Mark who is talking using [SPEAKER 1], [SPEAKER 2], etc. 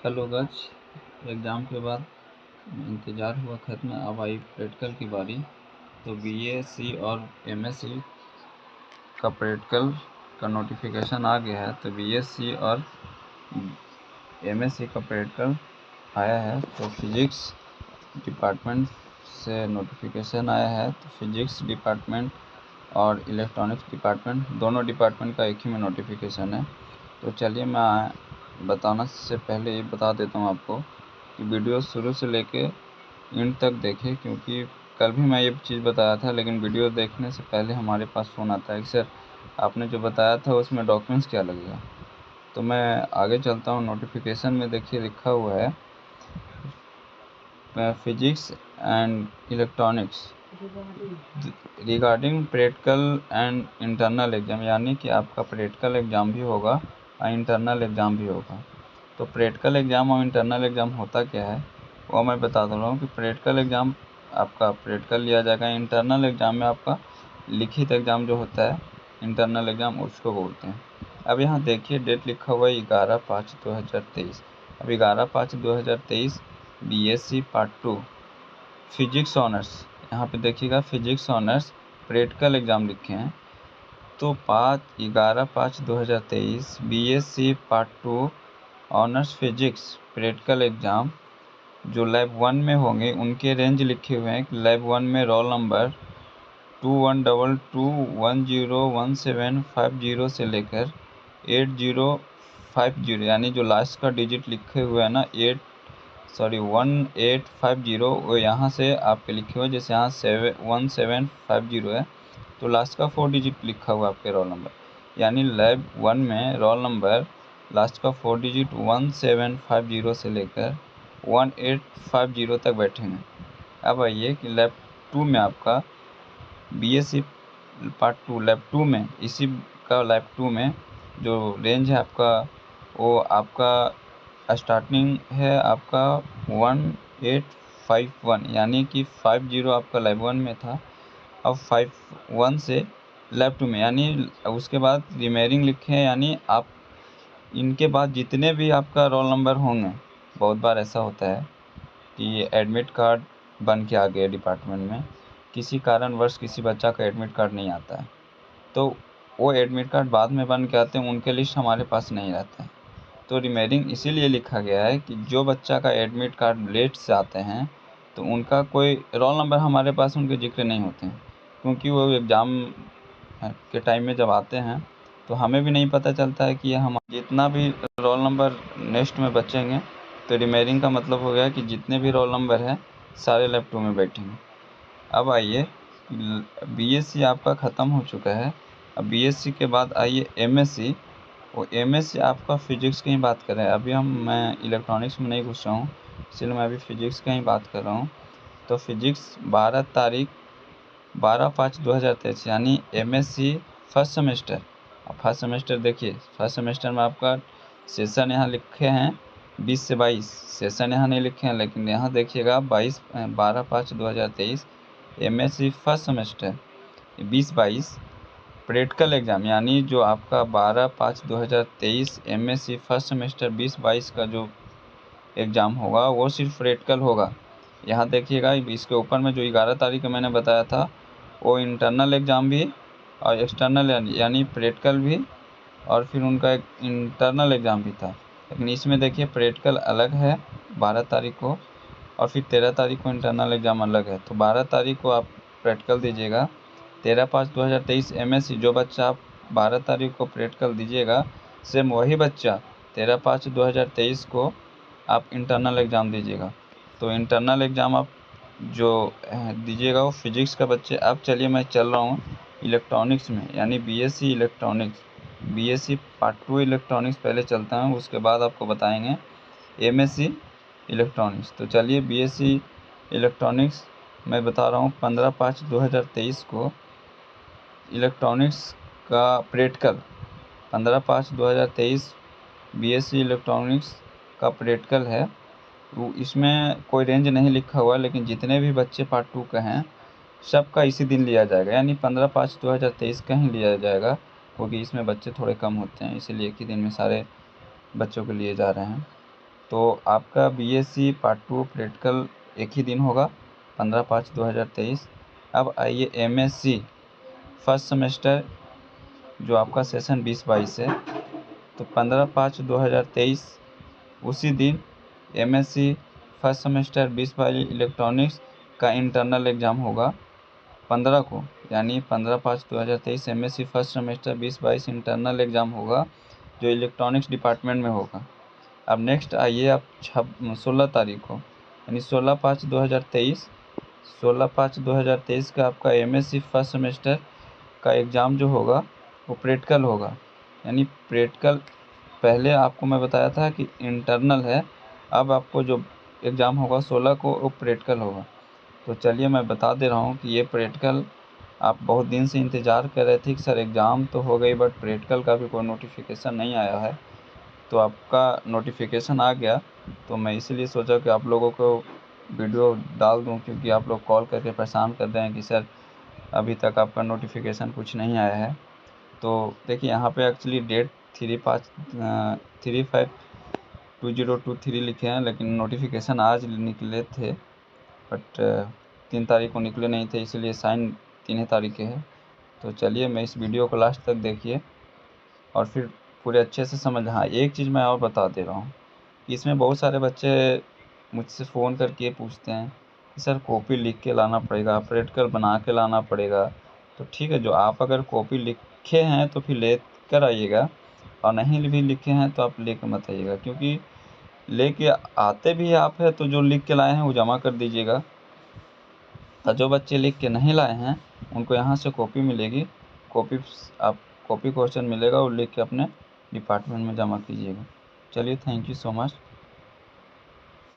[SPEAKER 1] Hello guys, exam के बाद इंतज़ार हुआ ख़त्म। अब आई प्रैक्टिकल की बारी। तो बीएससी और एमएससी का प्रैक्टिकल का नोटिफिकेशन आ गया है। तो बीएससी और एमएससी का प्रैक्टिकल आया है। तो फिज़िक्स डिपार्टमेंट से नोटिफिकेशन आया है। तो फिज़िक्स डिपार्टमेंट और इलेक्ट्रॉनिक्स डिपार्टमेंट दोनों डिपार्टमेंट का एक ही में नोटिफिकेशन है। तो चलिए, मैं बताना से पहले ये बता देता हूँ आपको कि वीडियो शुरू से लेके एंड तक देखें, क्योंकि कल भी मैं ये चीज़ बताया था, लेकिन वीडियो देखने से पहले हमारे पास फ़ोन आता है कि सर आपने जो बताया था उसमें डॉक्यूमेंट्स क्या लगेगा। तो मैं आगे चलता हूँ। नोटिफिकेशन में देखिए लिखा हुआ है physics and electronics regarding practical and internal exam, यानी कि आपका प्रैक्टिकल एग्ज़ाम भी होगा और इंटरनल एग्ज़ाम भी होगा। तो प्रैक्टिकल एग्ज़ाम और इंटरनल एग्ज़ाम होता क्या है वो मैं बता दे रहा हूँ कि प्रैक्टिकल एग्ज़ाम आपका प्रैक्टिकल लिया जाएगा। इंटरनल एग्ज़ाम में आपका लिखित एग्ज़ाम जो होता है, इंटरनल एग्ज़ाम उसको बोलते हैं। अब यहाँ देखिए डेट लिखा हुआ है 11/5/2023। अब 11/5/2023 बीएससी पार्ट 2 फिजिक्स ऑनर्स, यहाँ पे देखिएगा फिजिक्स ऑनर्स प्रैक्टिकल एग्ज़ाम लिखे हैं। तो 5/11/5/2023 BSc part 2 honours physics practical exam जो लैब 1 में होंगे उनके रेंज लिखे हुए हैं कि लैब 1 में रोल नंबर 2122101750 से लेकर 8050, यानी जो लास्ट का डिजिट लिखे हुए हैं ना 1850, वो यहाँ से आपके लिखे हुए, जैसे यहाँ 1750 है तो लास्ट का 4 डिजिट लिखा हुआ आपके रोल नंबर, यानी लैब 1 में रोल नंबर लास्ट का 4 डिजिट 1750 से लेकर 1850 तक बैठेंगे। अब आइए कि लैब 2 में आपका बीएससी पार्ट 2 लैब 2 में, इसी का लैब 2 में जो रेंज है आपका, वो आपका स्टार्टिंग है आपका 1851, यानी कि 50 आपका लैब 1 में था, अब 51 से लैब 2 में, यानी उसके बाद रिमेनिंग लिखे हैं, यानी आप इनके बाद जितने भी आपका रोल नंबर होंगे, बहुत बार ऐसा होता है कि एडमिट कार्ड बन के आ गया डिपार्टमेंट में, किसी कारणवश किसी बच्चा का एडमिट कार्ड नहीं आता है, तो वो एडमिट कार्ड बाद में बन के आते हैं, उनके लिस्ट हमारे पास नहीं रहता है। तो रिमेनिंग इसीलिए लिखा गया है कि जो बच्चा का एडमिट कार्ड लेट से आते हैं तो उनका कोई रोल नंबर हमारे पास उनके जिक्र नहीं होते हैं, क्योंकि वो एग्ज़ाम के टाइम में जब आते हैं तो हमें भी नहीं पता चलता है कि ये हम जितना भी रोल नंबर नेक्स्ट में बचेंगे, तो रिमेनिंग का मतलब हो गया कि जितने भी रोल नंबर है सारे लैब 2 में बैठेंगे। अब आइए, बीएससी आपका ख़त्म हो चुका है। अब बीएससी के बाद आइए एमएससी। वो एमएससी आपका फ़िज़िक्स की ही बात कर रहे हैं। अभी मैं इलेक्ट्रॉनिक्स में नहीं घुसा हूँ, इसलिए मैं अभी फ़िज़िक्स का ही बात कर रहा हूँ। तो फ़िज़िक्स 12/5/2023, यानी एमएससी फर्स्ट सेमेस्टर। अब फर्स्ट सेमेस्टर देखिए, फर्स्ट सेमेस्टर में आपका सेशन यहाँ लिखे हैं 20 से 22, सेशन यहाँ नहीं लिखे हैं, लेकिन यहाँ देखिएगा 12/5/2023 MSc first semester 20-22 practical exam, यानी जो आपका 12/5/2023 एमएससी फर्स्ट सेमेस्टर 20-22 का जो एग्ज़ाम होगा वो सिर्फ प्रैक्टिकल होगा। यहाँ देखिएगा इसके ऊपर में जो 11 तारीख का मैंने बताया था वो इंटरनल एग्ज़ाम भी और एक्सटर्नल यानी प्रैक्टिकल भी, और फिर उनका एक इंटरनल एग्ज़ाम भी था। लेकिन इसमें देखिए प्रैक्टिकल अलग है 12 तारीख को, और फिर 13 तारीख को इंटरनल एग्ज़ाम अलग है। तो 12 तारीख को आप प्रैक्टिकल दीजिएगा। 13/5/2023 एमएससी जो बच्चा आप 12 तारीख को प्रैक्टिकल दीजिएगा, सेम वही बच्चा 13/5/2023 को आप इंटरनल एग्ज़ाम दीजिएगा। तो इंटरनल एग्ज़ाम आप जो दीजिएगा वो फिज़िक्स का बच्चे। अब चलिए मैं चल रहा हूँ इलेक्ट्रॉनिक्स में, यानी BSc electronics, BSc part 2 electronics पहले चलता हूँ, उसके बाद आपको बताएंगे एमएससी इलेक्ट्रॉनिक्स। तो चलिए बीएससी इलेक्ट्रॉनिक्स मैं बता रहा हूँ 15/5/2023 को इलेक्ट्रॉनिक्स का प्रैक्टिकल, 15/5/2023 बीएससी इलेक्ट्रॉनिक्स का प्रैक्टिकल है। वो इसमें कोई रेंज नहीं लिखा हुआ, लेकिन जितने भी बच्चे पार्ट 2 का हैं सबका इसी दिन लिया जाएगा, यानी 15/5/2023 का ही लिया जाएगा, क्योंकि इसमें बच्चे थोड़े कम होते हैं, इसीलिए एक ही दिन में सारे बच्चों को लिए जा रहे हैं। तो आपका बीएससी पार्ट 2 प्रैक्टिकल एक ही दिन होगा 15/5/2023। अब आइए एमएससी फर्स्ट सेमेस्टर जो आपका सेशन 20-22 है, तो 15/5/2023 उसी दिन एमएससी फर्स्ट सेमेस्टर 20-22 इलेक्ट्रॉनिक्स का इंटरनल एग्ज़ाम होगा 15 को, यानी 15/5/2023 MSc first semester 20-22 internal exam होगा जो इलेक्ट्रॉनिक्स डिपार्टमेंट में होगा। अब नेक्स्ट आइए आप 16 तारीख को, यानी 16/5/2023 16/5/2023 का आपका एमएससी फर्स्ट सेमेस्टर का एग्ज़ाम जो होगा वो प्रैक्टिकल होगा। यानी प्रैक्टिकल पहले आपको मैं बताया था कि इंटरनल है, अब आपको जो एग्ज़ाम होगा 16 को वो प्रैक्टिकल होगा। तो चलिए मैं बता दे रहा हूँ कि ये प्रैक्टिकल आप बहुत दिन से इंतज़ार कर रहे थे कि सर एग्ज़ाम तो हो गई बट प्रैक्टिकल का भी कोई नोटिफिकेशन नहीं आया है। तो आपका नोटिफिकेशन आ गया, तो मैं इसीलिए सोचा कि आप लोगों को वीडियो डाल दूं, क्योंकि आप लोग कॉल करके परेशान कर रहे हैं कि सर अभी तक आपका नोटिफिकेशन कुछ नहीं आया है। तो देखिए यहाँ पे एक्चुअली डेट 35/2023 लिखे हैं, लेकिन नोटिफिकेशन आज निकले थे बट 3 तारीख को निकले नहीं थे, इसलिए साइन 3 तारीख के है। तो चलिए मैं इस वीडियो को लास्ट तक देखिए और फिर पूरे अच्छे से समझ। हाँ, एक चीज़ मैं और बता दे रहा हूँ कि इसमें बहुत सारे बच्चे मुझसे फ़ोन करके पूछते हैं कि सर कॉपी लिख के लाना पड़ेगा, प्रैक्टिकल बना के लाना पड़ेगा। तो ठीक है, जो आप अगर कॉपी लिखे हैं तो फिर ले कर आइएगा, और नहीं भी लिखे हैं तो आप लेकर मत आइएगा, क्योंकि लेके आते भी आप हैं तो जो लिख के लाए हैं वो जमा कर दीजिएगा। और जो बच्चे लिख के नहीं लाए हैं उनको यहाँ से कॉपी मिलेगी, कॉपी आप कॉपी क्वेश्चन मिलेगा, वो लिख के अपने डिपार्टमेंट में जमा कीजिएगा। चलिए, थैंक यू सो मच।